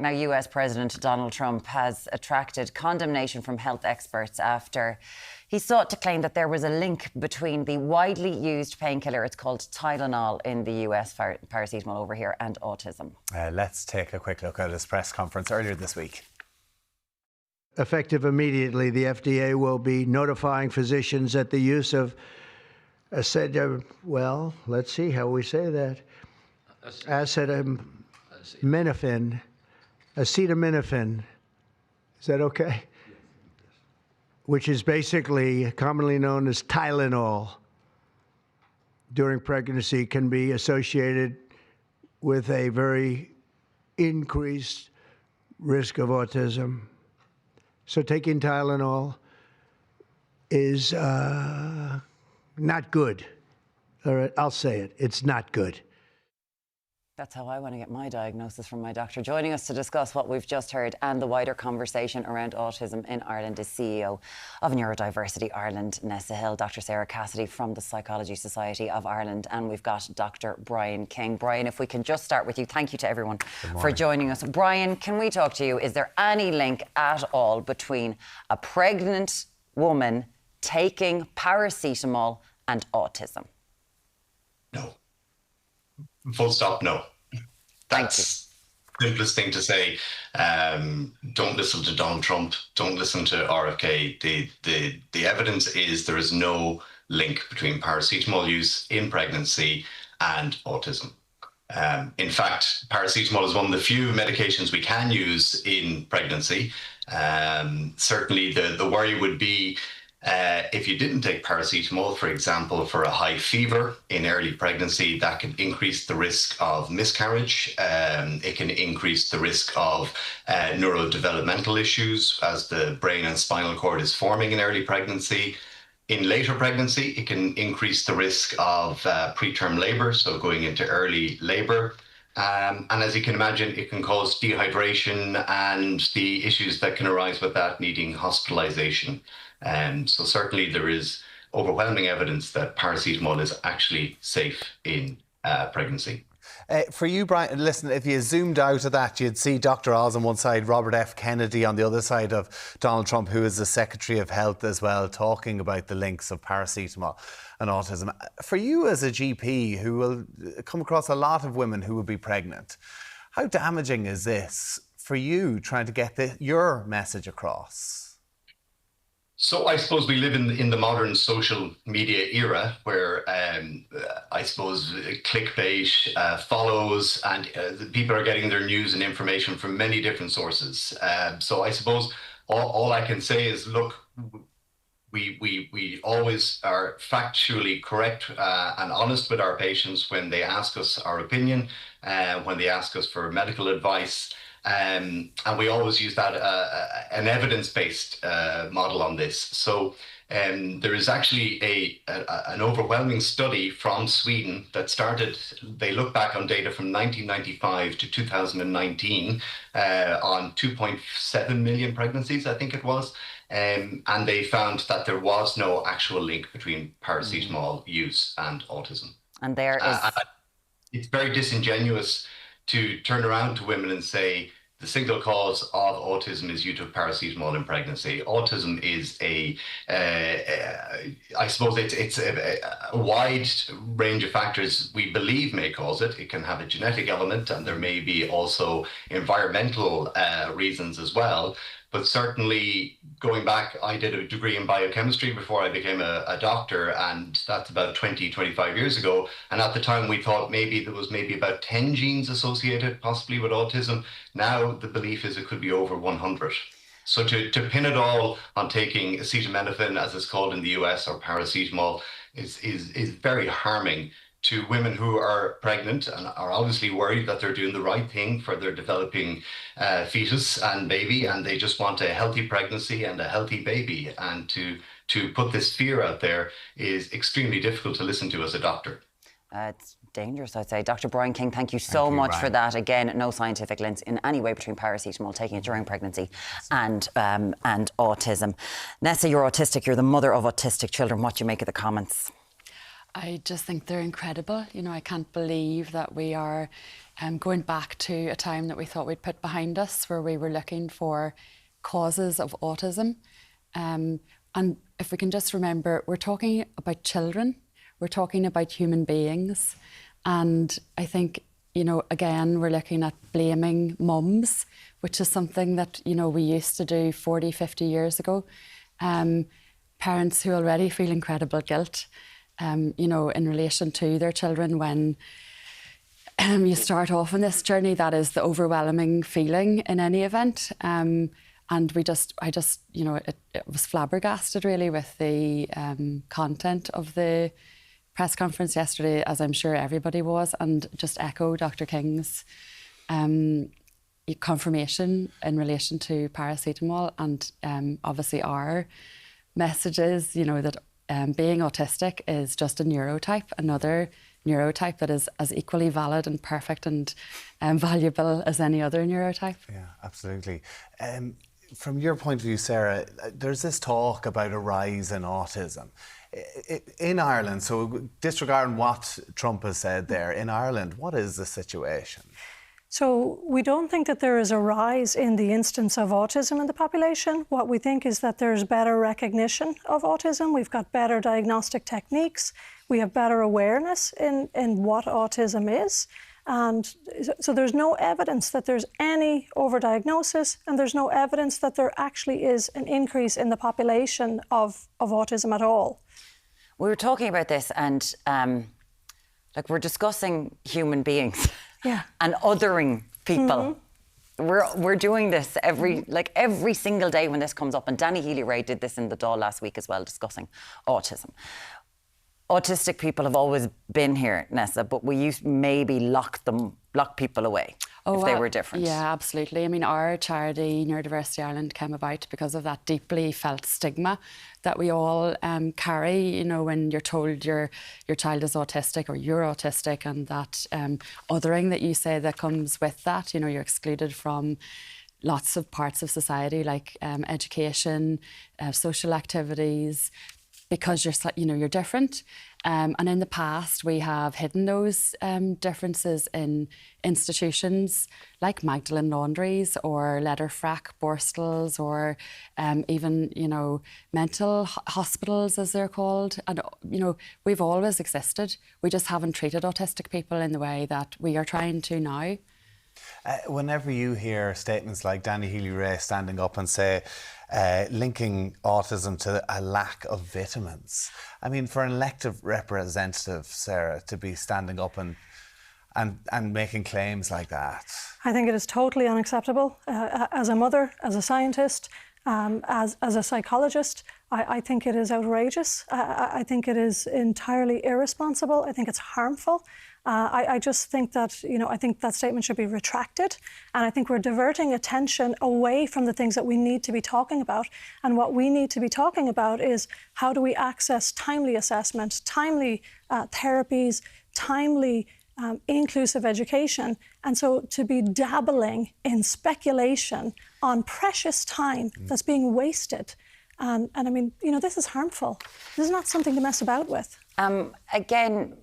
Now, US President Donald Trump has attracted condemnation from health experts after he sought to claim that there was a link between the widely used painkiller, it's called Tylenol in the US, paracetamol over here, and autism. Let's take a quick look at his press conference earlier this week. Effective immediately, the FDA will be notifying physicians that the use of acetaminophen, is that okay? Which is basically commonly known as Tylenol, during pregnancy can be associated with a very increased risk of autism. So taking Tylenol is not good. All right, I'll say it. It's not good. That's how I want to get my diagnosis from my doctor. Joining us to discuss what we've just heard and the wider conversation around autism in Ireland is CEO of Neurodiversity Ireland, Nessa Hill, Dr. Sarah Cassidy from the Psychology Society of Ireland, and we've got Dr. Brian King. Brian, if we can just start with you. Thank you to everyone for joining us. Brian, can we talk to you? Is there any link at all between a pregnant woman taking paracetamol and autism? No. Full stop, no. That's the simplest thing to say. Don't listen to Donald Trump. Don't listen to RFK. The evidence is there is no link between paracetamol use in pregnancy and autism. In fact, paracetamol is one of the few medications we can use in pregnancy. Certainly the worry would be if you didn't take paracetamol, for example, for a high fever in early pregnancy, that can increase the risk of miscarriage. It can increase the risk of neurodevelopmental issues as the brain and spinal cord is forming in early pregnancy. In later pregnancy, it can increase the risk of preterm labor, so going into early labor. And as you can imagine, it can cause dehydration and the issues that can arise with that, needing hospitalization. So certainly there is overwhelming evidence that paracetamol is actually safe in pregnancy. For you, Brian, listen, if you zoomed out of that, you'd see Dr. Oz on one side, Robert F. Kennedy on the other side of Donald Trump, who is the Secretary of Health as well, talking about the links of paracetamol and autism. For you as a GP who will come across a lot of women who will be pregnant, how damaging is this for you trying to get your message across? So I suppose we live in the modern social media era where I suppose clickbait follows and people are getting their news and information from many different sources. So I suppose all I can say is, look, we always are factually correct and honest with our patients when they ask us our opinion, when they ask us for medical advice. And we always use that an evidence-based model on this. So there is actually an overwhelming study from Sweden that started, they look back on data from 1995 to 2019 on 2.7 million pregnancies, I think it was. And they found that there was no actual link between paracetamol use and autism. And there is... it's very disingenuous to turn around to women and say the single cause of autism is due to paracetamol in pregnancy. Autism is I suppose it's a wide range of factors we believe may cause it. It can have a genetic element, and there may be also environmental reasons as well. But certainly, going back, I did a degree in biochemistry before I became a doctor, and that's about 20, 25 years ago. And at the time, we thought maybe there was about 10 genes associated possibly with autism. Now, the belief is it could be over 100. So to pin it all on taking acetaminophen, as it's called in the US, or paracetamol, is very harming to women who are pregnant and are obviously worried that they're doing the right thing for their developing fetus and baby, and they just want a healthy pregnancy and a healthy baby. And to put this fear out there is extremely difficult to listen to as a doctor. It's dangerous, I'd say. Dr. Brian King, thank you so much for that. Again, no scientific links in any way between paracetamol, taking it during pregnancy, and autism. Nessa, you're autistic. You're the mother of autistic children. What do you make of the comments? I just think they're incredible. You know, I can't believe that we are going back to a time that we thought we'd put behind us, where we were looking for causes of autism. And if we can just remember, we're talking about children, we're talking about human beings. And I think, you know, again, we're looking at blaming mums, which is something that, you know, we used to do 40, 50 years ago. Parents who already feel incredible guilt, you know, in relation to their children when you start off on this journey, that is the overwhelming feeling in any event. And I just, you know, it was flabbergasted really with the content of the press conference yesterday, as I'm sure everybody was, and just echo Dr. King's confirmation in relation to paracetamol, and obviously our messages, you know, that being autistic is just a neurotype, another neurotype that is as equally valid and perfect and valuable as any other neurotype. Yeah, absolutely. From your point of view, Sarah, there's this talk about a rise in autism. In Ireland, so disregarding what Trump has said there, in Ireland, what is the situation? So we don't think that there is a rise in the instance of autism in the population. What we think is that there's better recognition of autism. We've got better diagnostic techniques. We have better awareness in what autism is. And so there's no evidence that there's any overdiagnosis, and there's no evidence that there actually is an increase in the population of autism at all. We were talking about this, and like, we're discussing human beings. Yeah. And othering people. Mm-hmm. We're doing this every single day when this comes up. And Danny Healy Rae did this in the Dáil last week as well, discussing autism. Autistic people have always been here, Nessa, but we used to maybe lock people away if they were different. Yeah, absolutely. I mean, our charity, Neurodiversity Ireland, came about because of that deeply felt stigma that we all carry, you know, when you're told your child is autistic or you're autistic, and that othering that you say that comes with that. You know, you're excluded from lots of parts of society, like education, social activities, because you're different. And in the past, we have hidden those differences in institutions like Magdalen Laundries or Letterfrack Borstals, or even, you know, mental hospitals, as they're called. And, you know, we've always existed. We just haven't treated autistic people in the way that we are trying to now. Whenever you hear statements like Danny Healy Rae standing up and say, linking autism to a lack of vitamins, I mean, for an elected representative, Sarah, to be standing up and making claims like that. I think it is totally unacceptable. As a mother, as a scientist, as a psychologist, I think it is outrageous. I think it is entirely irresponsible. I think it's harmful. I just think that, you know, I think that statement should be retracted. And I think we're diverting attention away from the things that we need to be talking about. And what we need to be talking about is, how do we access timely assessment, timely therapies, timely inclusive education. And so to be dabbling in speculation on precious time that's being wasted. And I mean, you know, this is harmful. This is not something to mess about with. Again,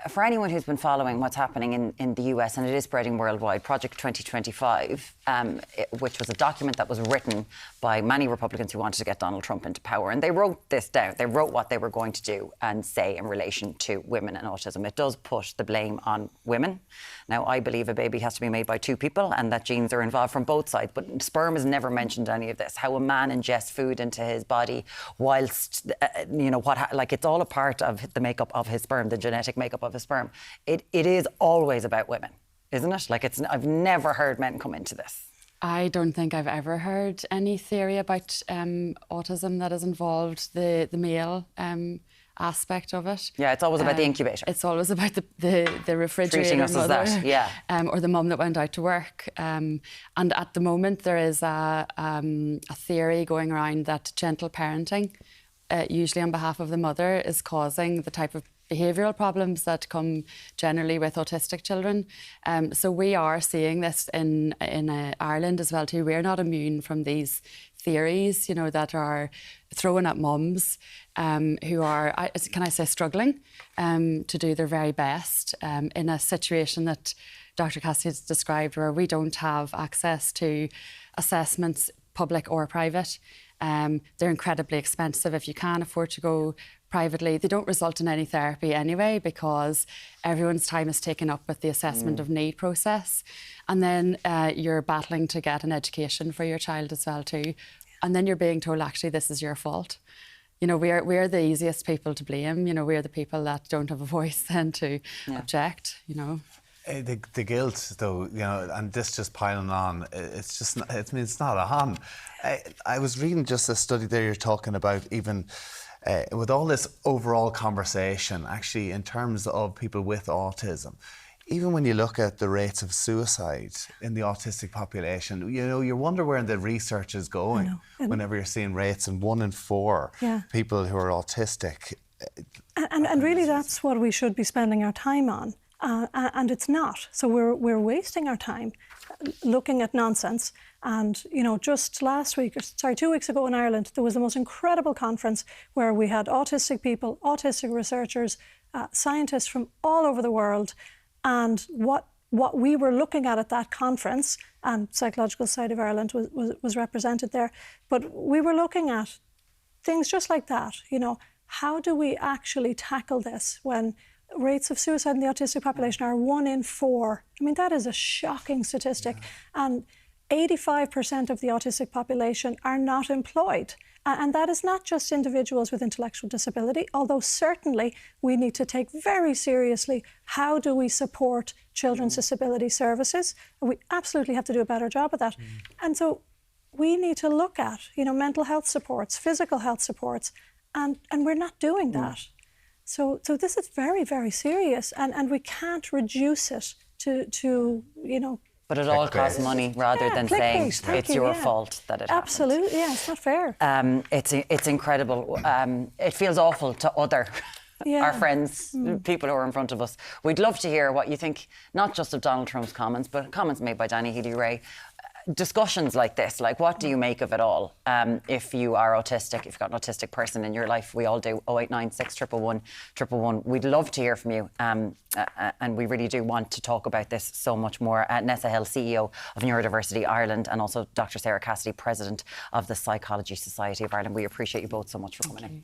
for anyone who's been following what's happening in the US, and it is spreading worldwide, Project 2025, which was a document that was written by many Republicans who wanted to get Donald Trump into power. And they wrote this down. They wrote what they were going to do and say in relation to women and autism. It does put the blame on women. Now, I believe a baby has to be made by two people and that genes are involved from both sides. But sperm is never mentioned any of this. How a man ingests food into his body whilst, you know, it's all a part of the makeup of his sperm, the genetic makeup of his sperm. It is always about women, isn't it? Like, I've never heard men come into this. I don't think I've ever heard any theory about autism that has involved the male aspect of it. Yeah, it's always about the incubator. It's always about the refrigerator Treating us mother, as that, yeah. Or the mum that went out to work. And at the moment, there is a theory going around that gentle parenting, usually on behalf of the mother, is causing the type of behavioural problems that come generally with autistic children. So we are seeing this in Ireland as well too. We're not immune from these theories, that are thrown at mums who are, can I say, struggling to do their very best in a situation that Dr. Cassidy has described, where we don't have access to assessments, public or private. They're incredibly expensive. If you can't afford to go privately, they don't result in any therapy anyway, because everyone's time is taken up with the assessment of need process. And then you're battling to get an education for your child as well too. And then you're being told, actually, this is your fault. We're the easiest people to blame. We're the people that don't have a voice then to object, The guilt, though, and this just piling on, it's not on. I was reading just a study there you're talking about, even with all this overall conversation, actually, in terms of people with autism, even when you look at the rates of suicide in the autistic population, you wonder where the research is going whenever you're seeing rates in 1 in 4 people who are autistic. And really, that's what we should be spending our time on. And it's not. So we're wasting our time looking at nonsense. And, just 2 weeks ago in Ireland, there was the most incredible conference where we had autistic people, autistic researchers, scientists from all over the world. And what we were looking at that conference, and Psychological Society of Ireland was represented there, but we were looking at things just like that. How do we actually tackle this when rates of suicide in the autistic population are 1 in 4? I mean, that is a shocking statistic. And 85% of the autistic population are not employed. And that is not just individuals with intellectual disability, although certainly we need to take very seriously how do we support children's disability services. We absolutely have to do a better job of that. And so we need to look at, mental health supports, physical health supports, and we're not doing that. So this is very, very serious, and we can't reduce it to But it all costs money rather than saying it's your fault that it happened. Absolutely, it's not fair. It's incredible. It feels awful to our friends, people who are in front of us. We'd love to hear what you think, not just of Donald Trump's comments, but comments made by Danny Healy Rae. Discussions like this, like what do you make of it all? If you are autistic, if you've got an autistic person in your life, we all do. 0896 111 111. We'd love to hear from you, and we really do want to talk about this so much more. Nessa Hill, CEO of Neurodiversity Ireland, and also Dr. Sarah Cassidy, President of the Psychology Society of Ireland. We appreciate you both so much for coming in.